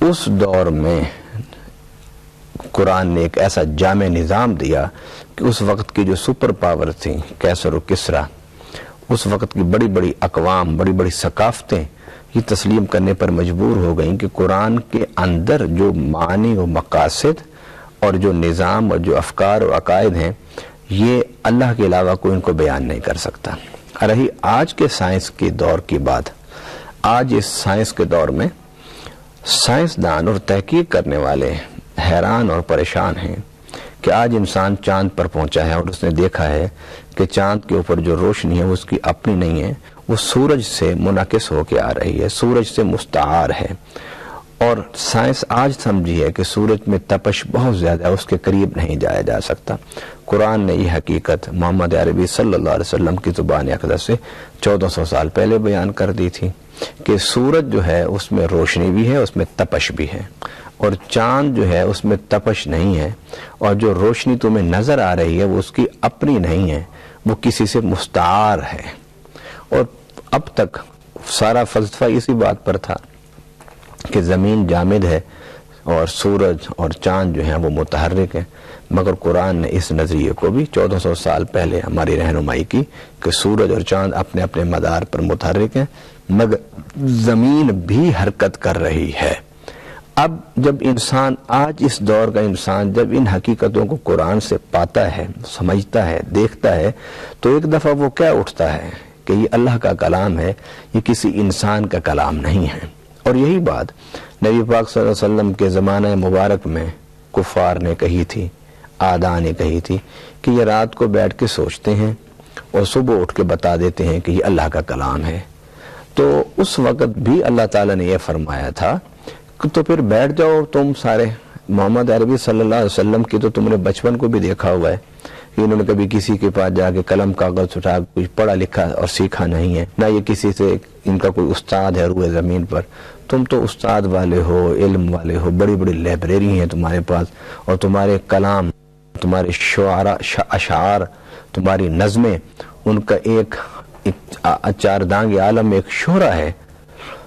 اس دور میں قرآن نے ایک ایسا جامع نظام دیا کہ اس وقت کی جو سپر پاور تھیں کیسر و کسرا، اس وقت کی بڑی بڑی اقوام، بڑی بڑی ثقافتیں یہ تسلیم کرنے پر مجبور ہو گئیں کہ قرآن کے اندر جو معانی و مقاصد اور جو نظام اور جو افکار و عقائد ہیں یہ اللہ کے علاوہ کوئی ان کو بیان نہیں کر سکتا۔ رہی آج کے سائنس کے دور کی بات، آج اس سائنس کے دور میں سائنسدان اور تحقیق کرنے والے حیران اور پریشان ہیں کہ آج انسان چاند پر پہنچا ہے اور اس نے دیکھا ہے کہ چاند کے اوپر جو روشنی ہے وہ اس کی اپنی نہیں ہے، وہ سورج سے منعکس ہو کے آ رہی ہے، سورج سے مستعار ہے۔ اور سائنس آج سمجھی ہے کہ سورج میں تپش بہت زیادہ ہے، اس کے قریب نہیں جایا جا سکتا۔ قرآن نے یہ حقیقت محمد عربی صلی اللہ علیہ وسلم کی زبان اقدس سے 1400 سال پہلے بیان کر دی تھی کہ سورج جو ہے اس میں روشنی بھی ہے، اس میں تپش بھی ہے، اور چاند جو ہے اس میں تپش نہیں ہے، اور جو روشنی تمہیں نظر آ رہی ہے وہ اس کی اپنی نہیں ہے، وہ کسی سے مستعار ہے۔ اور اب تک سارا فلسفہ اسی بات پر تھا کہ زمین جامد ہے اور سورج اور چاند جو ہیں وہ متحرک ہیں، مگر قرآن نے اس نظریے کو بھی 1400 سال پہلے ہماری رہنمائی کی کہ سورج اور چاند اپنے اپنے مدار پر متحرک ہیں، مگر زمین بھی حرکت کر رہی ہے۔ اب جب انسان، آج اس دور کا انسان جب ان حقیقتوں کو قرآن سے پاتا ہے، سمجھتا ہے، دیکھتا ہے، تو ایک دفعہ وہ کیا اٹھتا ہے کہ یہ اللہ کا کلام ہے، یہ کسی انسان کا کلام نہیں ہے۔ اور یہی بات نبی پاک صلی اللہ علیہ وسلم کے زمانہ مبارک میں کفار نے کہی تھی، آداء نے کہی تھی کہ یہ رات کو بیٹھ کے سوچتے ہیں اور صبح اٹھ کے بتا دیتے ہیں کہ یہ اللہ کا کلام ہے۔ تو اس وقت بھی اللہ تعالیٰ نے یہ فرمایا تھا کہ تو پھر بیٹھ جاؤ تم سارے۔ محمد عربی صلی اللہ علیہ وسلم کی تو تم نے بچپن کو بھی دیکھا ہوا ہے، انہوں نے کبھی کسی کے پاس جا کے قلم کاغذ اٹھا کچھ پڑھا لکھا اور سیکھا نہیں ہے، نہ یہ کسی سے ان کا کوئی استاد ہے روئے زمین پر۔ تم تو استاد والے ہو، علم والے ہو، بڑی بڑی لائبریری ہیں تمہارے پاس، اور تمہارے کلام، تمہارے شعراء، اشعار، تمہاری نظمیں، ان کا ایک چار دانگ عالم ایک شہرہ ہے۔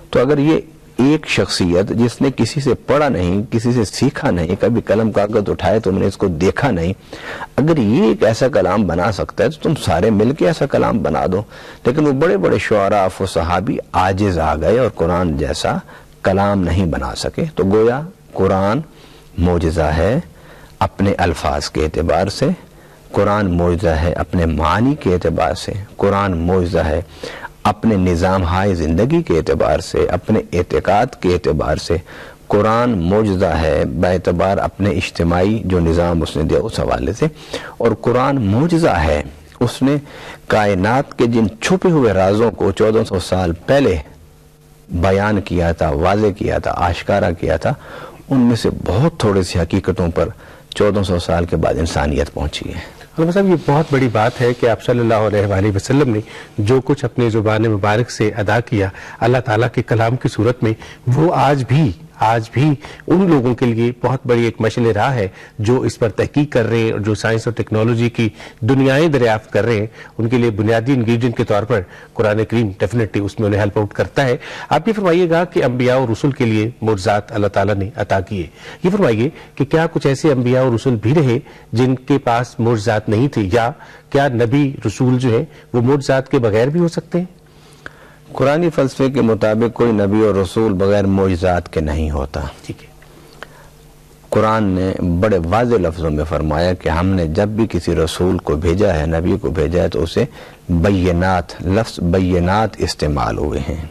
تو اگر یہ ایک شخصیت جس نے کسی سے پڑھا نہیں، کسی سے سیکھا نہیں، کبھی قلم کاغذ اٹھائے تم نے اس کو دیکھا نہیں، اگر یہ ایک ایسا کلام بنا سکتا ہے تو تم سارے مل کے ایسا کلام بنا دو۔ لیکن وہ بڑے بڑے شعراء و صحابی عاجز آ گئے اور قرآن جیسا کلام نہیں بنا سکے۔ تو گویا قرآن معجزہ ہے اپنے الفاظ کے اعتبار سے، قرآن معجزہ ہے اپنے معنی کے اعتبار سے، قرآن معجزہ ہے اپنے نظام ہائے زندگی کے اعتبار سے، اپنے اعتقاد کے اعتبار سے، قرآن معجزہ ہے باعتبار اپنے اجتماعی جو نظام اس نے دیا اس حوالے سے، اور قرآن معجزہ ہے اس نے کائنات کے جن چھپے ہوئے رازوں کو 1400 سال پہلے بیان کیا تھا، واضح کیا تھا، آشکارا کیا تھا، ان میں سے بہت تھوڑے سی حقیقتوں پر 1400 سال کے بعد انسانیت پہنچی ہے۔ علامہ صاحب، یہ بہت بڑی بات ہے کہ آپ صلی اللہ علیہ وآلہ وسلم نے جو کچھ اپنی زبان مبارک سے ادا کیا اللہ تعالیٰ کے کلام کی صورت میں، وہ آج بھی ان لوگوں کے لیے بہت بڑی ایک مشعل راہ ہے جو اس پر تحقیق کر رہے ہیں اور جو سائنس اور ٹیکنالوجی کی دنیائیں دریافت کر رہے ہیں، ان کے لیے بنیادی انگریڈینٹ کے طور پر قرآن کریم ڈیفینیٹلی اس میں انہیں ہیلپ آؤٹ کرتا ہے۔ آپ یہ فرمائیے گا کہ انبیاء اور رسول کے لیے معجزات اللہ تعالیٰ نے عطا کیے، یہ فرمائیے کہ کیا کچھ ایسے انبیاء اور رسول بھی رہے جن کے پاس معجزات نہیں تھے، یا کیا نبی رسول جو ہیں وہ معجزات کے بغیر بھی ہو سکتے ہیں؟ قرآنی فلسفے کے مطابق کوئی نبی اور رسول بغیر معجزات کے نہیں ہوتا۔ ٹھیک ہے۔ قرآن نے بڑے واضح لفظوں میں فرمایا کہ ہم نے جب بھی کسی رسول کو بھیجا ہے، نبی کو بھیجا ہے، تو اسے بینات، لفظ بینات استعمال ہوئے ہیں،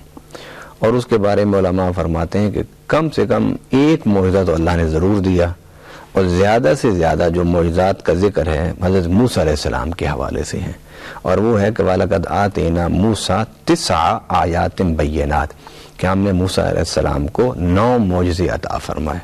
اور اس کے بارے میں علماء فرماتے ہیں کہ کم سے کم ایک معجزہ تو اللہ نے ضرور دیا، اور زیادہ سے زیادہ جو معجزات کا ذکر ہے حضرت موسیٰ علیہ السلام کے حوالے سے ہیں، اور وہ ہے کہ وَلَقَدْ آتَيْنَا مُوسَىٰ 9 آیات بینات، کہ ہم نے موسیٰ علیہ السلام کو 9 معجزے عطا فرمائے،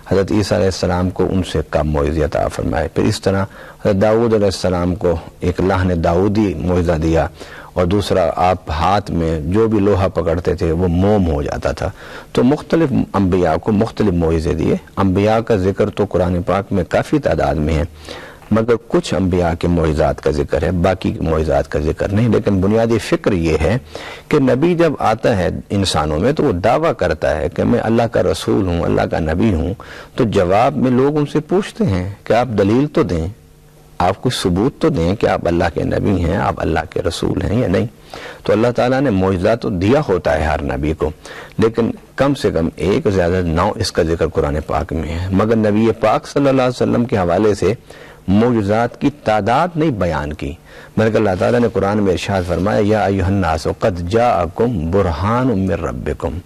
حضرت عیسیٰ علیہ السلام کو ان سے کم معجزے عطا فرمائے، پھر اس طرح حضرت داؤد علیہ السلام کو ایک اللہ نے داؤدی معجزہ دیا، اور دوسرا آپ ہاتھ میں جو بھی لوہا پکڑتے تھے وہ موم ہو جاتا تھا۔ تو مختلف انبیاء کو مختلف معجزے دیے۔ انبیاء کا ذکر تو قرآن پاک میں کافی تعداد میں ہے، مگر کچھ انبیاء کے معجزات کا ذکر ہے، باقی کے معجزات کا ذکر نہیں۔ لیکن بنیادی فکر یہ ہے کہ نبی جب آتا ہے انسانوں میں تو وہ دعویٰ کرتا ہے کہ میں اللہ کا رسول ہوں، اللہ کا نبی ہوں، تو جواب میں لوگ ان سے پوچھتے ہیں کہ آپ دلیل تو دیں، آپ کوئی ثبوت تو دیں کہ آپ اللہ کے نبی ہیں، آپ اللہ کے رسول ہیں یا نہیں۔ تو اللہ تعالیٰ نے معجزات تو دیا ہوتا ہے ہر نبی کو، لیکن کم سے کم 1 زیادہ 9 اس کا ذکر قرآن پاک میں ہے۔ مگر نبی پاک صلی اللہ علیہ وسلم کے حوالے سے معجزات کی تعداد نہیں بیان کی، بلکہ اللہ تعالیٰ نے قرآن میں ارشاد فرمایا یا ایھا الناس قد جاءکم برہان من ربکم،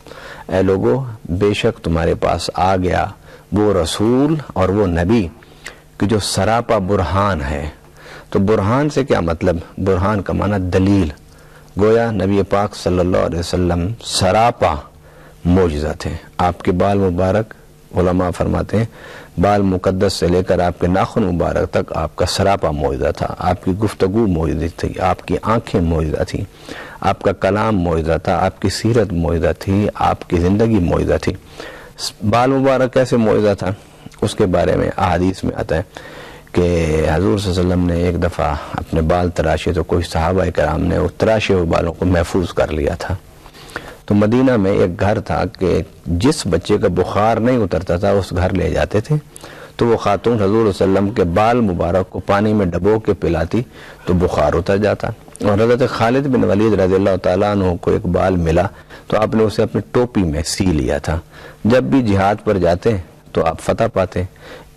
اے لوگو بے شک تمہارے پاس آ گیا وہ رسول اور وہ نبی کہ جو سراپا برہان ہے۔ تو برہان سے کیا مطلب؟ برہان کا معنی دلیل، گویا نبی پاک صلی اللہ علیہ وسلم سراپا معجزہ تھے۔ آپ کے بال مبارک، علماء فرماتے ہیں بال مقدس سے لے کر آپ کے ناخن مبارک تک آپ کا سراپا معجزہ تھا۔ آپ کی گفتگو معجزہ تھی، آپ کی آنکھیں معجزہ تھی، آپ کا کلام معجزہ تھا، آپ کی سیرت معجزہ تھی، آپ کی زندگی معجزہ تھی۔ بال مبارک کیسے معجزہ تھا اس کے بارے میں احادیث میں آتا ہے کہ حضور صلی اللہ علیہ وسلم نے ایک دفعہ اپنے بال تراشے تو کوئی صحابہ کرام نے وہ تراشے ہوئے بالوں کو محفوظ کر لیا تھا۔ تو مدینہ میں ایک گھر تھا کہ جس بچے کا بخار نہیں اترتا تھا اس گھر لے جاتے تھے، تو وہ خاتون حضور صلی اللہ علیہ وسلم کے بال مبارک کو پانی میں ڈبو کے پلاتی تو بخار اتر جاتا۔ اور حضرت خالد بن ولید رضی اللہ تعالیٰ عنہ کو ایک بال ملا تو آپ نے اسے اپنی ٹوپی میں سی لیا تھا۔ جب بھی جہاد پر جاتے تو آپ فتح پاتے۔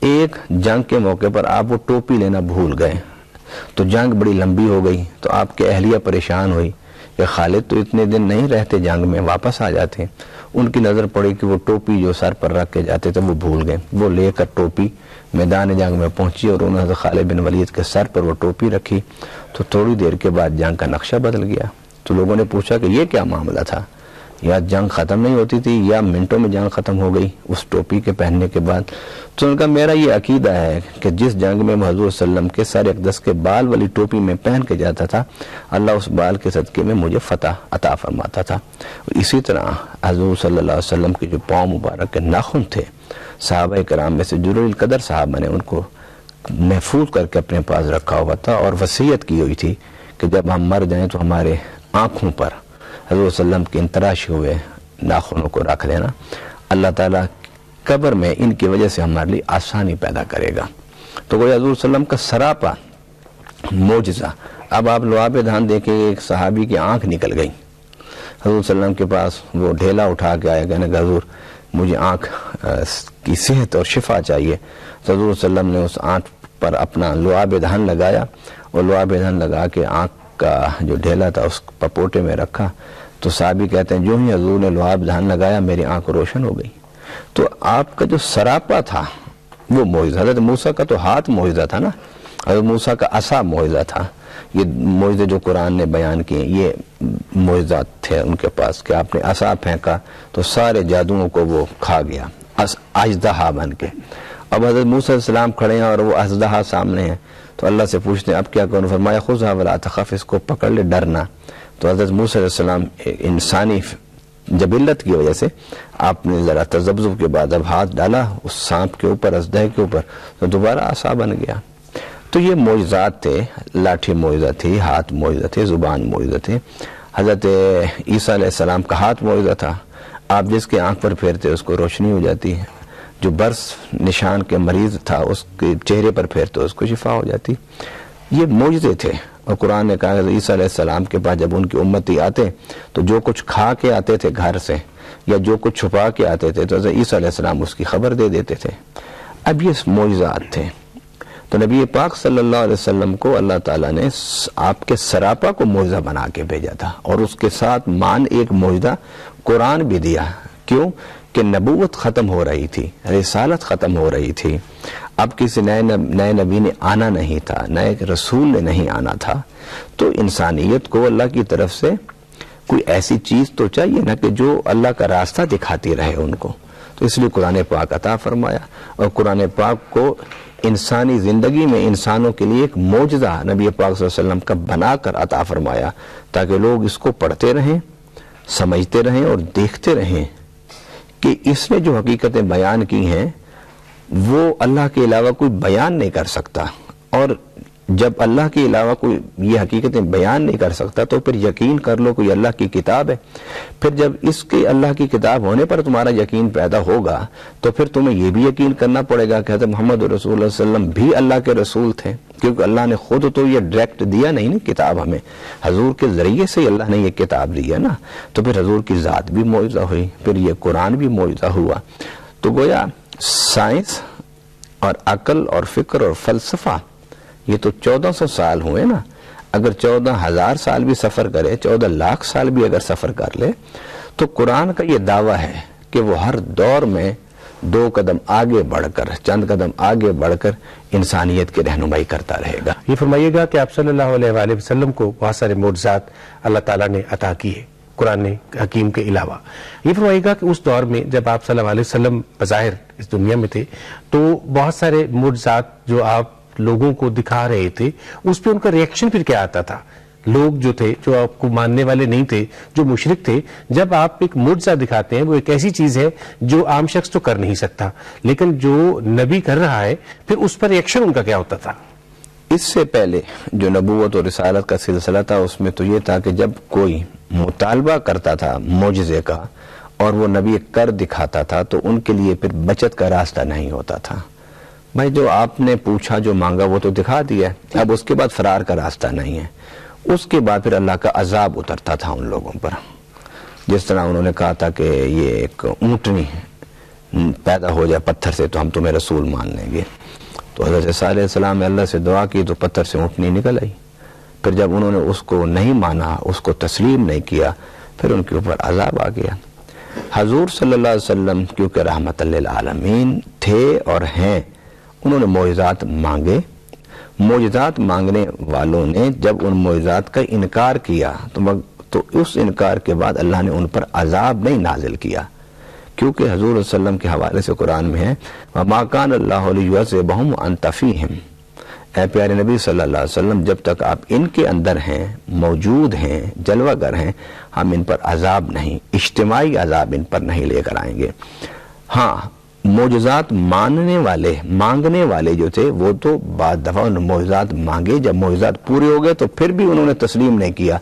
ایک جنگ کے موقع پر آپ وہ ٹوپی لینا بھول گئے تو جنگ بڑی لمبی ہو گئی، تو آپ کے اہلیہ پریشان ہوئی کہ خالد تو اتنے دن نہیں رہتے جنگ میں، واپس آ جاتے۔ ان کی نظر پڑی کہ وہ ٹوپی جو سر پر رکھ کے جاتے تھے وہ بھول گئے۔ وہ لے کر ٹوپی میدان جنگ میں پہنچی اور انہوں نے خالد بن ولید کے سر پر وہ ٹوپی رکھی، تو تھوڑی دیر کے بعد جنگ کا نقشہ بدل گیا۔ تو لوگوں نے پوچھا کہ یہ کیا معاملہ تھا، یا جنگ ختم نہیں ہوتی تھی یا منٹوں میں جنگ ختم ہو گئی اس ٹوپی کے پہننے کے بعد؟ تو ان کا میرا یہ عقیدہ ہے کہ جس جنگ میں حضور صلی اللہ علیہ وسلم کے سر اقدس کے بال والی ٹوپی میں پہن کے جاتا تھا، اللہ اس بال کے صدقے میں مجھے فتح عطا فرماتا تھا۔ اسی طرح حضور صلی اللہ علیہ وسلم کے جو پاؤں مبارک کے ناخن تھے، صحابہ کرام میں سے جلیل القدر صحابہ نے ان کو محفوظ کر کے اپنے پاس رکھا ہوا تھا اور وصیت کی ہوئی تھی کہ جب ہم مر جائیں تو ہمارے آنکھوں پر حضور صلی اللہ علیہ وسلم کے تراشے ہوئے ناخنوں کو رکھ دینا، اللہ تعالیٰ قبر میں ان کی وجہ سے ہمارے لیے آسانی پیدا کرے گا۔ تو کوئی حضور صلی اللہ علیہ وسلم کا سراپا معجزہ۔ اب آپ لعاب دھان دیکھیں، ایک صحابی کی آنکھ نکل گئی، حضور صلی اللہ علیہ وسلم کے پاس وہ ڈھیلا اٹھا کے آیا، کہنے کہ حضور مجھے آنکھ کی صحت اور شفا چاہیے۔ تو حضور صلی اللہ علیہ وسلم نے اس آنکھ پر اپنا لعاب دھان لگایا اور لعاب دھان لگا کے آنکھ کا جو ڈھیلا تھا اس پپوٹے میں رکھا۔ تو صحابی کہتے ہیں جو ہی حضور نے لعاب دھان لگایا میری آنکھ روشن ہو گئی۔ تو آپ کا جو سراپا تھا وہ معجزہ، حضرت موسیٰ کا تو ہاتھ معجزہ تھا نا، حضرت موسیٰ کا عصا معجزہ تھا۔ یہ معجزے جو قرآن نے بیان کیے یہ معجزات تھے ان کے پاس کہ آپ نے عصا پھینکا تو سارے جادوؤں کو وہ کھا گیا اژدہا بن کے۔ اب حضرت موسیٰ علیہ السلام کھڑے ہیں اور وہ اژدہا سامنے ہیں، تو اللہ سے پوچھتے ہیں اب کیا کروں؟ فرمایا خذھا ولا تخف، اس کو پکڑ لے، ڈرنا۔ تو حضرت موسیٰ علیہ السلام انسانی جبلت کی وجہ سے آپ نے ذرا تذبذب کے بعد اب ہاتھ ڈالا اس سانپ کے اوپر، اژدہے کے اوپر، تو دوبارہ عصا بن گیا۔ تو یہ معجزات تھے، لاٹھی معجزہ تھی، ہاتھ معجزہ تھے، زبان معجزہ تھے۔ حضرت عیسیٰ علیہ السلام کا ہاتھ معجزہ تھا، آپ جس کے آنکھ پر پھیرتے اس کو روشنی ہو جاتی ہے، جو برس نشان کے مریض تھا اس کے چہرے پر پھیرتے اس کو شفا ہو جاتی۔ یہ معجزے تھے، اور قرآن نے کہا کہ عیسیٰ علیہ السلام کے پاس جب ان کی امتی آتے تو جو کچھ کھا کے آتے تھے گھر سے یا جو کچھ چھپا کے آتے تھے تو عیسیٰ علیہ السلام اس کی خبر دے دیتے تھے۔ اب یہ معجزات تھے۔ تو نبی پاک صلی اللہ علیہ وسلم کو اللہ تعالیٰ نے آپ کے سراپا کو معجزہ بنا کے بھیجا تھا، اور اس کے ساتھ مان ایک معجزہ قرآن بھی دیا۔ کیوں؟ کہ نبوت ختم ہو رہی تھی، رسالت ختم ہو رہی تھی، اب کسی نئے نبی نے آنا نہیں تھا، نئے رسول نے نہیں آنا تھا، تو انسانیت کو اللہ کی طرف سے کوئی ایسی چیز تو چاہیے نا کہ جو اللہ کا راستہ دکھاتی رہے ان کو۔ تو اس لیے قرآن پاک عطا فرمایا، اور قرآن پاک کو انسانی زندگی میں انسانوں کے لیے ایک معجزہ نبی پاک صلی اللہ علیہ وسلم کا بنا کر عطا فرمایا، تاکہ لوگ اس کو پڑھتے رہیں، سمجھتے رہیں اور دیکھتے رہیں کہ اس نے جو حقیقتیں بیان کی ہیں وہ اللہ کے علاوہ کوئی بیان نہیں کر سکتا، اور جب اللہ کے علاوہ کوئی یہ حقیقتیں بیان نہیں کر سکتا تو پھر یقین کر لو کوئی اللہ کی کتاب ہے. پھر جب اس کے اللہ کی کتاب ہونے پر تمہارا یقین پیدا ہوگا تو پھر تمہیں یہ بھی یقین کرنا پڑے گا کہ حضرت محمد رسول اللہ صلی اللہ علیہ وسلم بھی اللہ کے رسول تھے, کیونکہ اللہ نے خود تو یہ ڈائریکٹ دیا نہیں نا کتاب ہمیں, حضور کے ذریعے سے اللہ نے یہ کتاب دیا نا. تو پھر حضور کی ذات بھی معجزہ ہوئی, پھر یہ قرآن بھی معجزہ ہوا. تو گویا سائنس اور عقل اور فکر اور فلسفہ یہ تو 1400 سال ہوئے نا. اگر 14,000 سال بھی سفر کرے, 14 لاکھ سال بھی اگر سفر کر لے, تو قرآن کا یہ دعویٰ ہے کہ وہ ہر دور میں 2 قدم آگے بڑھ کر, چند قدم آگے بڑھ کر انسانیت کی رہنمائی کرتا رہے گا. یہ فرمائیے گا کہ آپ صلی اللہ علیہ وآلہ وسلم کو بہت سارے معجزات اللہ تعالیٰ نے عطا کیے قرآن حکیم کے علاوہ. یہ فرمائیے گا کہ اس دور میں جب آپ صلی اللہ علیہ وسلم بظاہر اس دنیا میں تھے تو بہت سارے معجزات جو آپ لوگوں کو دکھا رہے تھے, اس پہ ان کا ریئیکشن پھر کیا آتا تھا؟ لوگ جو تھے, جو آپ کو ماننے والے نہیں تھے, جو مشرک تھے, جب آپ ایک معجزہ دکھاتے ہیں وہ ایک ایسی چیز ہے جو عام شخص تو کر نہیں سکتا, لیکن جو نبی کر رہا ہے پھر اس پر ریئیکشن ان کا کیا ہوتا تھا؟ اس سے پہلے جو نبوت اور رسالت کا سلسلہ تھا اس میں تو یہ تھا کہ جب کوئی مطالبہ کرتا تھا معجزے کا اور وہ نبی کر دکھاتا تھا تو ان کے لیے پھر بچت کا راستہ نہیں ہوتا تھا. بھائی جو آپ نے پوچھا, جو مانگا وہ تو دکھا دیا, اب اس کے بعد فرار کا راستہ نہیں ہے. اس کے بعد پھر اللہ کا عذاب اترتا تھا ان لوگوں پر. جس طرح انہوں نے کہا تھا کہ یہ ایک اونٹنی پیدا ہو جائے پتھر سے تو ہم تمہیں رسول مان لیں گے. تو حضرت صالح علیہ السلام نے اللہ سے دعا کی تو پتھر سے اونٹنی نکل آئی. پھر جب انہوں نے اس کو نہیں مانا, اس کو تسلیم نہیں کیا, پھر ان کے اوپر عذاب آ گیا. حضور صلی اللہ علیہ وسلم کیونکہ رحمت للعالمین تھے اور ہیں, انہوں نے معجزات مانگے. معجزات مانگنے والوں نے جب ان معجزات کا انکار کیا تو اس انکار کے بعد اللہ نے ان پر عذاب نہیں نازل کیا, کیونکہ حضور صلی اللہ علیہ وسلم کے حوالے سے قرآن میں ہے وَمَا كَانَ اللَّهُ لِيُعَذِّبَهُمْ وَأَنْتَ فِيهِمْ. اے پیارے نبی صلی اللہ علیہ وسلم, جب تک آپ ان کے اندر ہیں, موجود ہیں, جلوہ گر ہیں, ہم ان پر عذاب نہیں, اجتماعی عذاب ان پر نہیں لے کر آئیں گے. ہاں معجزات مانگنے والے جو تھے وہ تو بعض دفعہ انہوں نے معجزات مانگے, جب معجزات پورے ہو گئے تو پھر بھی انہوں نے تسلیم نہیں کیا.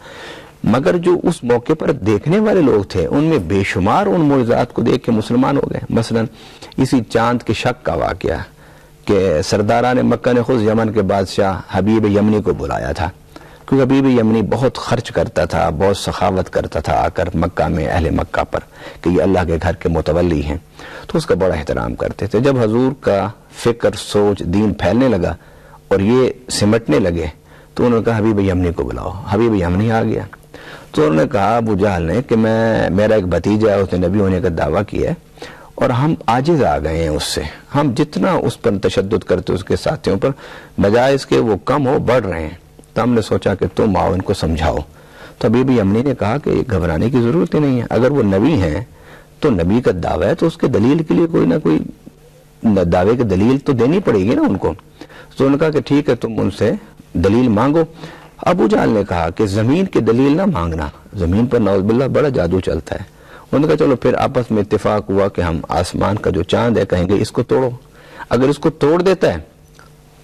مگر جو اس موقع پر دیکھنے والے لوگ تھے ان میں بے شمار ان معجزات کو دیکھ کے مسلمان ہو گئے. مثلا اسی چاند کے شک کا واقعہ کہ سرداران مکہ نے خود یمن کے بادشاہ حبیب یمنی کو بلایا تھا, کیونکہ حبیب یمنی بہت خرچ کرتا تھا, بہت سخاوت کرتا تھا آ کر مکہ میں اہل مکہ پر کہ یہ اللہ کے گھر کے متولی ہیں, تو اس کا بڑا احترام کرتے تھے. جب حضور کا فکر, سوچ, دین پھیلنے لگا اور یہ سمٹنے لگے تو انہوں نے کہا حبیب یمنی کو بلاؤ. حبیب یمنی آ گیا تو انہوں نے کہا ابو جہل نے کہ میرا ایک بھتیجا ہے, اس نے نبی ہونے کا دعویٰ کیا ہے اور ہم عاجز آ گئے ہیں اس سے, ہم جتنا اس پر تشدد کرتے اس کے ساتھیوں پر بجائے اس کے وہ کم ہو بڑھ رہے ہیں, تو ہم نے سوچا کہ تم آؤ ان کو سمجھاؤ. تو حبیب یمنی نے کہا کہ گھبرانے کی ضرورت ہی نہیں ہے, اگر وہ نبی ہیں تو نبی کا دعویٰ ہے تو اس کے دلیل کے لیے کوئی نہ کوئی دعوے کی دلیل تو دینی پڑے گی نا ان کو. تو انہوں نے کہا کہ ٹھیک ہے تم ان سے دلیل مانگو. ابو جہل نے کہا کہ زمین کی دلیل نہ مانگنا, زمین پر نعوذ باللہ بڑا جادو چلتا ہے. انہوں نے کہا چلو پھر آپس میں اتفاق ہوا کہ ہم آسمان کا جو چاند ہے کہیں گے اس کو توڑو, اگر اس کو توڑ دیتا ہے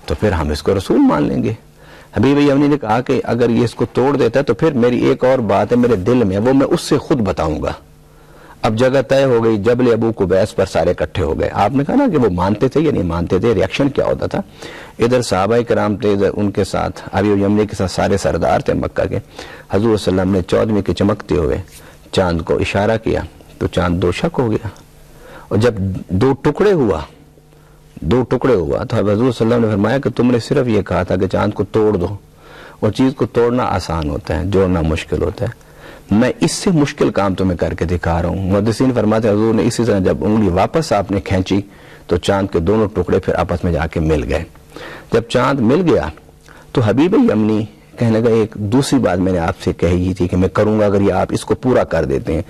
تو پھر ہم اس کو رسول مان لیں گے. حبیب یمنی نے کہا کہ اگر یہ اس کو توڑ دیتا ہے تو پھر میری ایک اور بات ہے میرے دل میں, وہ میں اس سے خود بتاؤں گا. اب جگہ طے ہو گئی, جبل ابو قبیس پر سارے اکٹھے ہو گئے. آپ نے کہا نا کہ وہ مانتے تھے یا نہیں مانتے تھے, ریاکشن کیا ہوتا تھا. ادھر صحابہ کرام تھے, ادھر ان کے ساتھ حبیب یمنی کے ساتھ سارے سردار تھے مکہ کے. حضور صلی اللہ علیہ وسلم نے 14ویں کے چمکتے ہوئے چاند کو اشارہ کیا تو چاند 2 شق ہو گیا, اور جب 2 ٹکڑے ہوا تو حضور صلی اللہ علیہ وسلم نے فرمایا کہ تم نے صرف یہ کہا تھا کہ چاند کو توڑ دو, اور چیز کو توڑنا آسان ہوتا ہے, جوڑنا مشکل ہوتا ہے. میں اس سے مشکل کام تمہیں کر کے دکھا رہا ہوں. محدثین فرماتے ہیں حضور نے اسی طرح جب انگلی واپس آپ نے کھینچی تو چاند کے دونوں ٹکڑے پھر آپس میں جا کے مل گئے. جب چاند مل گیا تو حبیب یمنی کہنے لگا ایک دوسری بات میں نے آپ سے کہی تھی کہ میں کروں گا اگر یہ آپ اس کو پورا کر دیتے ہیں.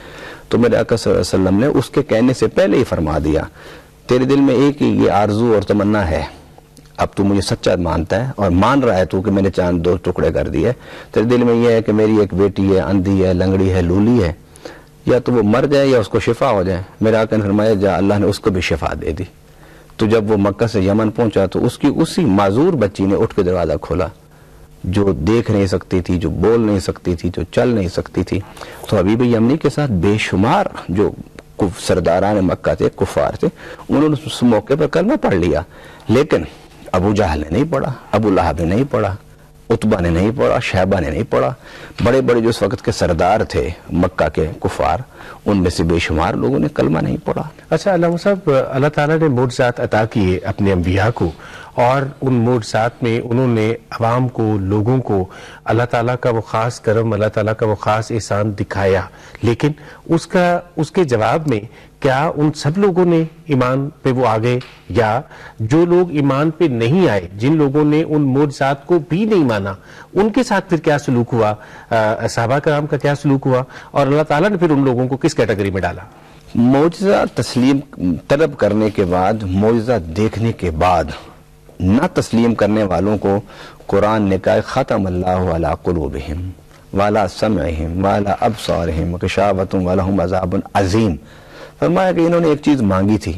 تو میرے آقا صلی اللہ علیہ وسلم نے اس کے کہنے سے پہلے ہی فرما دیا تیرے دل میں ایک ہی یہ آرزو اور تمنا ہے, اب تو مجھے سچا مانتا ہے اور مان رہا ہے تو کہ میں نے چاند 2 ٹکڑے کر دیے, تیرے دل میں یہ ہے کہ میری ایک بیٹی ہے, اندھی ہے, لنگڑی ہے, لولی ہے, یا تو وہ مر جائے یا اس کو شفا ہو جائے. میرے آقا نے فرمایا جا اللہ نے اس کو بھی شفا دے دی. تو جب وہ مکہ سے یمن پہنچا تو اس کی اسی معذور بچی نے اٹھ کے دروازہ کھولا، جو دیکھ نہیں سکتی تھی، جو بول نہیں سکتی تھی، جو چل نہیں سکتی تھی. تو حبیب یمنی کے ساتھ بے شمار جو سرداران مکہ تھے، کفار تھے، انہوں نے اس موقع پر کلمہ پڑھ لیا. لیکن ابو جہل نے نہیں پڑھا، ابو لہب نے نہیں پڑھا، عتبہ نے نہیں پڑھا، شیبہ نے نہیں پڑھا. بڑے بڑے جو اس وقت کے سردار تھے مکہ کے کفار، ان میں سے بے شمار لوگوں نے کلمہ نہیں پڑھا. اچھا علامہ صاحب، اللہ تعالیٰ نے معجزات عطا کیے اپنے انبیاء کو، اور ان معجزات میں انہوں نے عوام کو، لوگوں کو اللہ تعالیٰ کا وہ خاص کرم، اللہ تعالیٰ کا وہ خاص احسان دکھایا. لیکن اس کے جواب میں کیا ان سب لوگوں نے ایمان پہ وہ آگئے، یا جو لوگ ایمان پہ نہیں آئے، جن لوگوں نے ان معجزات کو بھی نہیں مانا، ان کے ساتھ پھر کیا سلوک ہوا؟ صحابہ کرام کا کیا سلوک ہوا؟ اور اللہ تعالیٰ نے پھر ان لوگوں کو کس کیٹیگری میں ڈالا؟ معجزہ تسلیم طلب کرنے کے بعد، معجزہ دیکھنے کے بعد نہ تسلیم کرنے والوں کو قرآن نے کہا ختم اللہ علی قلوبہم وعلی سمعہم وعلی ابصارہم غشاوۃ ولہم عذاب عظیم. فرمایا کہ انہوں نے ایک چیز مانگی تھی،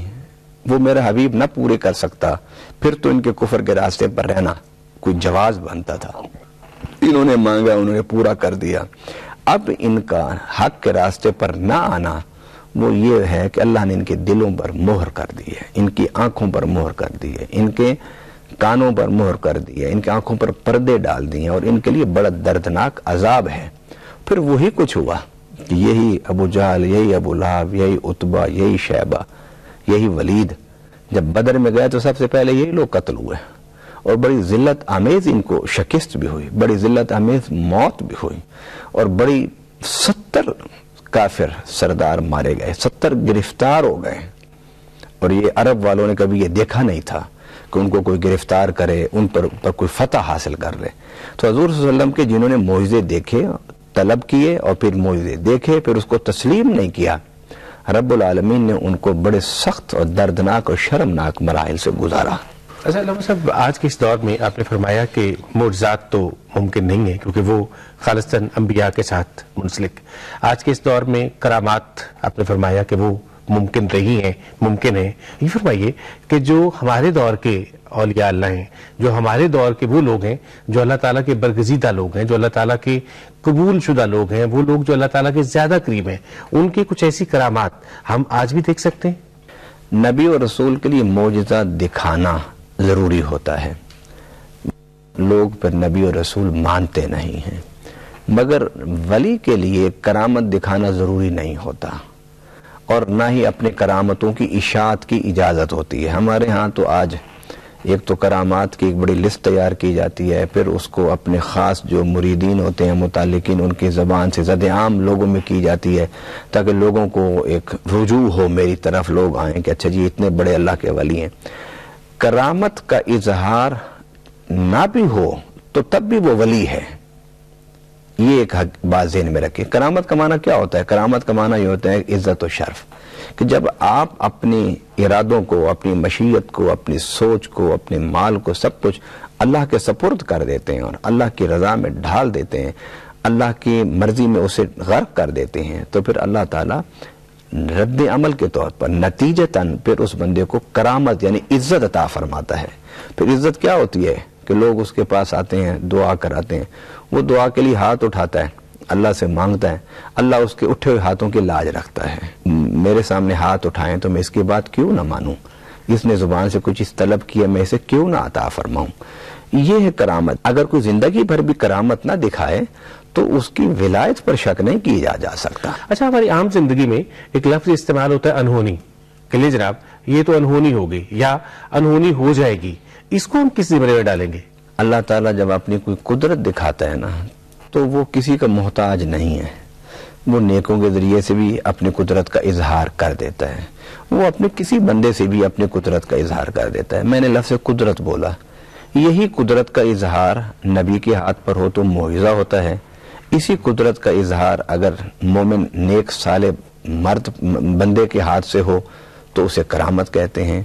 وہ میرا حبیب نہ پورے کر سکتا، پھر تو ان کے کفر کے راستے پر رہنا کوئی جواز بنتا تھا. انہوں نے مانگا، انہوں نے پورا کر دیا. اب ان کا حق کے راستے پر نہ آنا وہ یہ ہے کہ اللہ نے ان کے دلوں پر مہر کر دی ہے، ان کی آنکھوں پر مہر کر دی ہے، ان کے کانوں پر مہر کر دی ہے، ان کی آنکھوں پر پردے ڈال دیے اور ان کے لیے بڑا دردناک عذاب ہے. پھر وہی کچھ ہوا کہ یہی ابو جہل، یہی ابو لہب، یہی عتبہ، یہی شیبہ، یہی ولید جب بدر میں گئے تو سب سے پہلے یہی لوگ قتل ہوئے، اور بڑی ذلت آمیز ان کو شکست بھی ہوئی، بڑی ذلت آمیز موت بھی ہوئی، اور بڑی 70 کافر سردار مارے گئے، 70 گرفتار ہو گئے. اور یہ عرب والوں نے کبھی یہ دیکھا نہیں تھا کہ ان کو کوئی گرفتار کرے، ان پر کوئی فتح حاصل کر لے. تو حضور صلی اللہ علیہ وسلم کے جنہوں نے معجزے دیکھے، طلب کیے اور پھر معجزے دیکھے، پھر اس کو تسلیم نہیں کیا، رب العالمین نے ان کو بڑے سخت اور دردناک اور شرمناک مراحل سے گزارا. اچھا علامہ صاحب، آج کے اس دور میں آپ نے فرمایا کہ معجزات تو ممکن نہیں ہے کیونکہ وہ خالصتاً انبیاء کے ساتھ منسلک. آج کے اس دور میں کرامات آپ نے فرمایا کہ وہ ممکن رہی ہیں، ممکن ہے. یہ فرمائیے کہ جو ہمارے دور کے اولیاء اللہ ہیں، جو ہمارے دور کے وہ لوگ ہیں جو اللہ تعالیٰ کے برگزیدہ لوگ ہیں، جو اللہ تعالیٰ کے قبول شدہ لوگ ہیں، وہ لوگ جو اللہ تعالیٰ کے زیادہ قریب ہیں، ان کی کچھ ایسی کرامات ہم آج بھی دیکھ سکتے ہیں؟ نبی اور رسول کے لیے معجزہ دکھانا ضروری ہوتا ہے. لوگ پر نبی اور رسول مانتے نہیں ہیں، مگر ولی کے لیے کرامت دکھانا ضروری نہیں ہوتا، اور نہ ہی اپنے کرامتوں کی اشاعت کی اجازت ہوتی ہے. ہمارے ہاں تو آج ایک تو کرامات کی ایک بڑی لسٹ تیار کی جاتی ہے، پھر اس کو اپنے خاص جو مریدین ہوتے ہیں، متعلقین، ان کی زبان سے زد عام لوگوں میں کی جاتی ہے تاکہ لوگوں کو ایک رجوع ہو میری طرف، لوگ آئیں کہ اچھا جی اتنے بڑے اللہ کے ولی ہیں. کرامت کا اظہار نہ بھی ہو تو تب بھی وہ ولی ہے. یہ ایک بات ذہن میں رکھیں. کرامت کا معنی کیا ہوتا ہے؟ کرامت کا معنی یہ ہوتا ہے عزت و شرف، کہ جب آپ اپنی ارادوں کو، اپنی مشیت کو، اپنی سوچ کو، اپنے مال کو، سب کچھ اللہ کے سپرد کر دیتے ہیں اور اللہ کی رضا میں ڈھال دیتے ہیں، اللہ کی مرضی میں اسے غرق کر دیتے ہیں، تو پھر اللہ تعالیٰ رد عمل کے طور پر نتیجتاً پھر اس بندے کو کرامت یعنی عزت عطا فرماتا ہے. پھر عزت کیا ہوتی ہے کہ لوگ اس کے پاس آتے ہیں، دعا کراتے ہیں، وہ دعا کے لیے ہاتھ اٹھاتا ہے، اللہ سے مانگتا ہے، اللہ اس کے اٹھے ہوئے ہاتھوں کی لاج رکھتا ہے. میرے سامنے ہاتھ اٹھائیں تو میں اس کی بات کیوں نہ مانوں، اس نے زبان سے کچھ اس طلب کیا، میں اسے کیوں نہ عطا فرماؤں. یہ ہے کرامت. اگر کوئی زندگی بھر بھی کرامت نہ دکھائے تو اس کی ولایت پر شک نہیں کیا جا سکتا. اچھا، ہماری عام زندگی میں ایک لفظ استعمال ہوتا ہے انہونی، کہ لے جناب یہ تو انہونی ہو گئی یا انہونی ہو جائے گی، اس کو ہم کس زمرے میں ڈالیں گے؟ اللہ تعالیٰ جب اپنی کوئی قدرت دکھاتا ہے نا تو وہ کسی کا محتاج نہیں ہے. وہ نیکوں کے ذریعے سے بھی اپنی قدرت کا اظہار کر دیتا ہے، وہ اپنے کسی بندے سے بھی اپنی قدرت کا اظہار کر دیتا ہے. میں نے لفظ قدرت بولا، یہی قدرت کا اظہار نبی کے ہاتھ پر ہو تو معجزہ ہوتا ہے. اسی قدرت کا اظہار اگر مومن نیک صالح مرد بندے کے ہاتھ سے ہو تو اسے کرامت کہتے ہیں.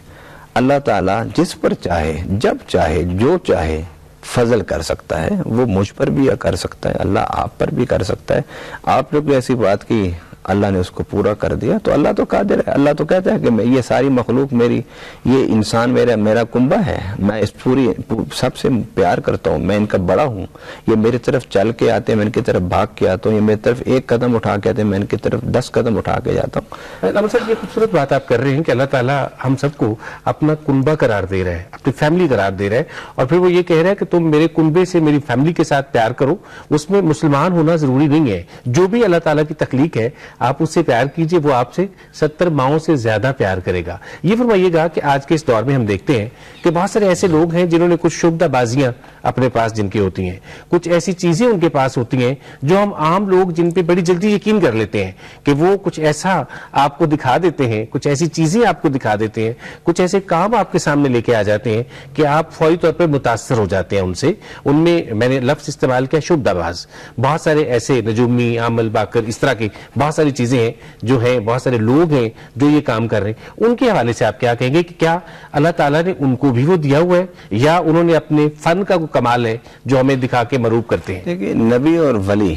اللہ تعالیٰ جس پر چاہے، جب چاہے، جو چاہے فضل کر سکتا ہے وہ مجھ پر بھی کر سکتا ہے، اللہ آپ پر بھی کر سکتا ہے. آپ نے کوئی ایسی بات کی، اللہ نے اس کو پورا کر دیا، تو اللہ تو قادر ہے. اللہ تو کہتا ہے کہ یہ ساری مخلوق میری، یہ انسان میرا کنبہ ہے، میں اس پوری سب سے پیار کرتا ہوں، میں ان کا بڑا ہوں. یہ میری طرف چل کے آتے ہیں، میں ان کی طرف بھاگ کے آتا ہوں، یہ میری طرف ایک قدم اٹھا کے آتے ہیں، میں ان کی طرف 10 قدم اٹھا کے جاتا ہوں. نمبر صاحب، یہ خوبصورت بات آپ کر رہے ہیں کہ اللہ تعالیٰ ہم سب کو اپنا کنبہ قرار دے رہا ہے، اپنی فیملی قرار دے رہا ہے، اور پھر وہ یہ کہہ رہا ہے کہ تم میرے کنبے سے میری فیملی کے ساتھ پیار کرو. اس میں مسلمان ہونا ضروری نہیں ہے، جو بھی اللہ تعالیٰ کی تخلیق ہے آپ اس سے پیار کیجئے، وہ آپ سے 70 ماؤں سے زیادہ پیار کرے گا. یہ فرمائیے گا کہ آج کے اس دور میں ہم دیکھتے ہیں کہ بہت سارے ایسے لوگ ہیں جنہوں نے کچھ شعبدہ بازیاں اپنے پاس جن کی ہوتی ہیں، کچھ ایسی چیزیں ان کے پاس ہوتی ہیں جو ہم عام لوگ جن پہ بڑی جلدی یقین کر لیتے ہیں کہ وہ کچھ ایسا آپ کو دکھا دیتے ہیں، کچھ ایسی چیزیں آپ کو دکھا دیتے ہیں، کچھ ایسے کام آپ کے سامنے لے کے آ جاتے ہیں کہ آپ فوری طور پہ متاثر ہو جاتے ہیں ان سے. ان میں میں نے لفظ استعمال کیا شعبدہ باز. بہت سارے ایسے نجومی، عامل، باکر، اس طرح کی بہت ساری چیزیں ہیں جو ہیں، بہت سارے لوگ ہیں جو یہ کام کر رہے ہیں. ان کے حوالے سے آپ کیا کہیں گے کہ کیا اللہ تعالیٰ نے ان کو بھی وہ دیا ہوا ہے یا انہوں نے اپنے فن کا کوئی کمال ہے جو ہمیں دکھا کے مروب کرتے ہیں؟ دیکھیے، نبی اور ولی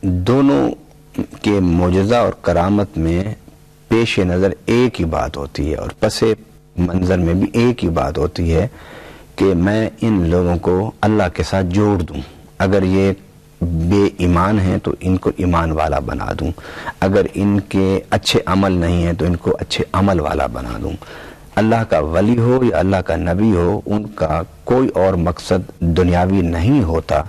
دونوں کے معجزہ اور کرامت میں پیش نظر ایک ہی بات ہوتی ہے، اور پس منظر میں بھی ایک ہی بات ہوتی ہے کہ میں ان لوگوں کو اللہ کے ساتھ جوڑ دوں. اگر یہ بے ایمان ہیں تو ان کو ایمان والا بنا دوں، اگر ان کے اچھے عمل نہیں ہیں تو ان کو اچھے عمل والا بنا دوں. اللہ کا ولی ہو یا اللہ کا نبی ہو، ان کا کوئی اور مقصد دنیاوی نہیں ہوتا،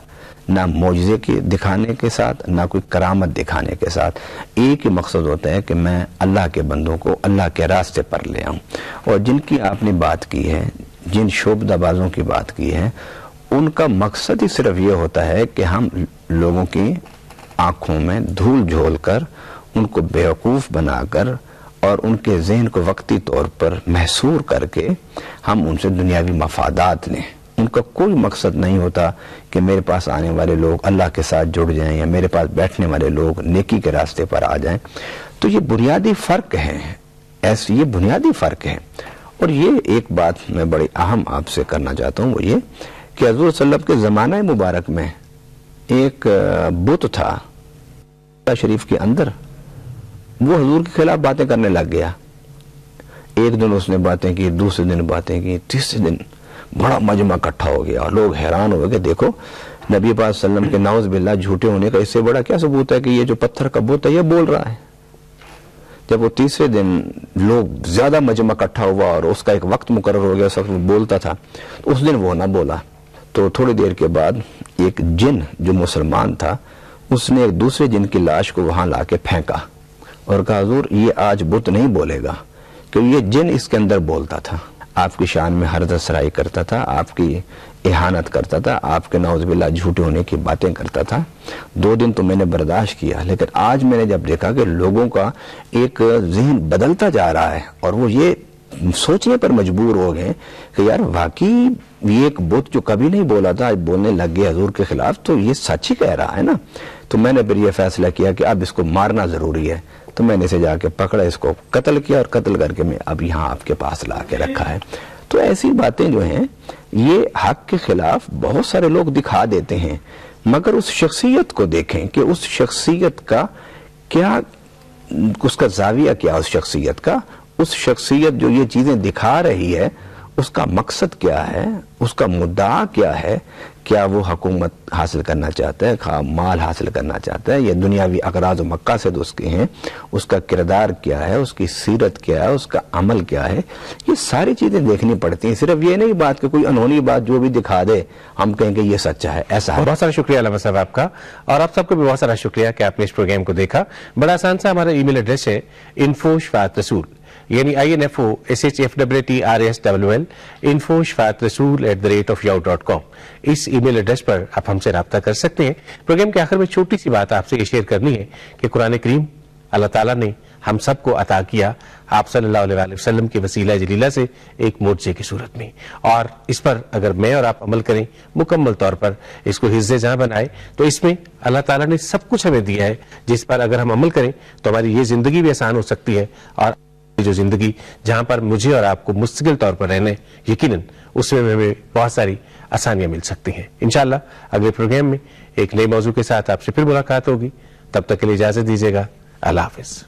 نہ معجزے کے دکھانے کے ساتھ، نہ کوئی کرامت دکھانے کے ساتھ. ایک ہی مقصد ہوتا ہے کہ میں اللہ کے بندوں کو اللہ کے راستے پر لے آؤں. اور جن کی آپ نے بات کی ہے، جن شعبدہ بازوں کی بات کی ہے، ان کا مقصد ہی صرف یہ ہوتا ہے کہ ہم لوگوں کی آنکھوں میں دھول جھول کر، ان کو بیوقوف بنا کر اور ان کے ذہن کو وقتی طور پر محصور کر کے ہم ان سے دنیاوی مفادات لیں. ان کا کوئی مقصد نہیں ہوتا کہ میرے پاس آنے والے لوگ اللہ کے ساتھ جڑ جائیں یا میرے پاس بیٹھنے والے لوگ نیکی کے راستے پر آ جائیں. تو یہ بنیادی فرق ہے، یہ بنیادی فرق ہے. اور یہ ایک بات میں بڑی اہم آپ سے کرنا چاہتا ہوں، وہ یہ کہ حضور صلی اللہ علیہ وسلم کے زمانہ مبارک میں ایک بت تھا شریف کے اندر، وہ حضور کے خلاف باتیں کرنے لگ گیا. ایک دن اس نے باتیں کی، دوسرے دن باتیں کی، تیسرے دن بڑا مجمع اکٹھا ہو گیا اور لوگ حیران ہو گئے کہ دیکھو نبی پاک صلی اللہ علیہ وسلم کے نعوذ باللہ جھوٹے ہونے کا اس سے بڑا کیا ثبوت ہے کہ یہ جو پتھر کا بت ہے یہ بول رہا ہے. جب وہ تیسرے دن لوگ زیادہ مجمع اکٹھا ہوا اور اس کا ایک وقت مقرر ہو گیا، اس وقت وہ بولتا تھا، تو اس دن وہ نہ بولا. تو تھوڑی دیر کے بعد ایک جن جو مسلمان تھا، اس نے ایک دوسرے جن کی لاش کو وہاں لا کے پھینکا اور کہا حضور یہ آج بت نہیں بولے گا، کیونکہ یہ جن اس کے اندر بولتا تھا، آپ کی شان میں حرض سرائی کرتا تھا، آپ کی احانت کرتا تھا، آپ کے نعوذ باللہ جھوٹے ہونے کی باتیں کرتا تھا. 2 دن تو میں نے برداشت کیا، لیکن آج میں نے جب دیکھا کہ لوگوں کا ایک ذہن بدلتا جا رہا ہے اور وہ یہ سوچنے پر مجبور ہو گئے کہ یار واقعی یہ ایک بت جو کبھی نہیں بولا تھا آج بولنے لگ گیا حضور کے خلاف، تو یہ سچ ہی کہہ رہا ہے نا. تو میں نے پھر یہ فیصلہ کیا کہ اب اس کو مارنا ضروری ہے. تو میں نے اسے جا کے پکڑا، اس کو قتل کیا اور قتل کر کے میں اب یہاں آپ کے پاس لا کے رکھا ہے. تو ایسی باتیں جو ہیں یہ حق کے خلاف بہت سارے لوگ دکھا دیتے ہیں، مگر اس شخصیت کو دیکھیں کہ اس شخصیت کا کیا، اس کا زاویہ کیا، اس شخصیت جو یہ چیزیں دکھا رہی ہے اس کا مقصد کیا ہے، اس کا مدعا کیا ہے. کیا وہ حکومت حاصل کرنا چاہتا ہے، مال حاصل کرنا چاہتا ہے، یہ دنیاوی اغراض و مقاصد اس کے ہیں، اس کا کردار کیا ہے، اس کی سیرت کیا ہے، اس کا عمل کیا ہے، یہ ساری چیزیں دیکھنی پڑتی ہیں. صرف یہ نہیں بات کہ کوئی انہونی بات جو بھی دکھا دے ہم کہیں کہ یہ سچا ہے، ایسا ہے. بہت سارا شکریہ علامہ صاحب آپ کا، اور آپ سب کو بھی بہت سارا شکریہ کہ آپ نے اس پروگرام کو دیکھا. بڑا آسان سا ہمارا ای میل ایڈریس ہے info@rasool یعنی info@shfwtrasul info@yahoo.com. اس ای میل ایڈریس پر آپ ہم سے رابطہ کر سکتے ہیں. پروگرام کے آخر میں چھوٹی سی بات آپ سے یہ شیئر کرنی ہے کہ قرآن کریم اللہ تعالیٰ نے ہم سب کو عطا کیا آپ صلی اللہ علیہ وآلہ وسلم کے وسیلہ جلیلہ سے ایک معجزے کی صورت میں، اور اس پر اگر میں اور آپ عمل کریں، مکمل طور پر اس کو حفظ جاں بنائیں، تو اس میں اللہ تعالیٰ نے سب کچھ ہمیں دیا ہے جس پر اگر ہم عمل کریں تو ہماری یہ زندگی بھی آسان ہو سکتی ہے اور جو زندگی جہاں پر مجھے اور آپ کو مستقل طور پر رہنے یقیناً اس میں ہمیں بہت ساری آسانیاں مل سکتی ہیں. انشاءاللہ اگلے پروگرام میں ایک نئے موضوع کے ساتھ آپ سے پھر ملاقات ہوگی. تب تک کے لیے اجازت دیجیے گا. اللہ حافظ.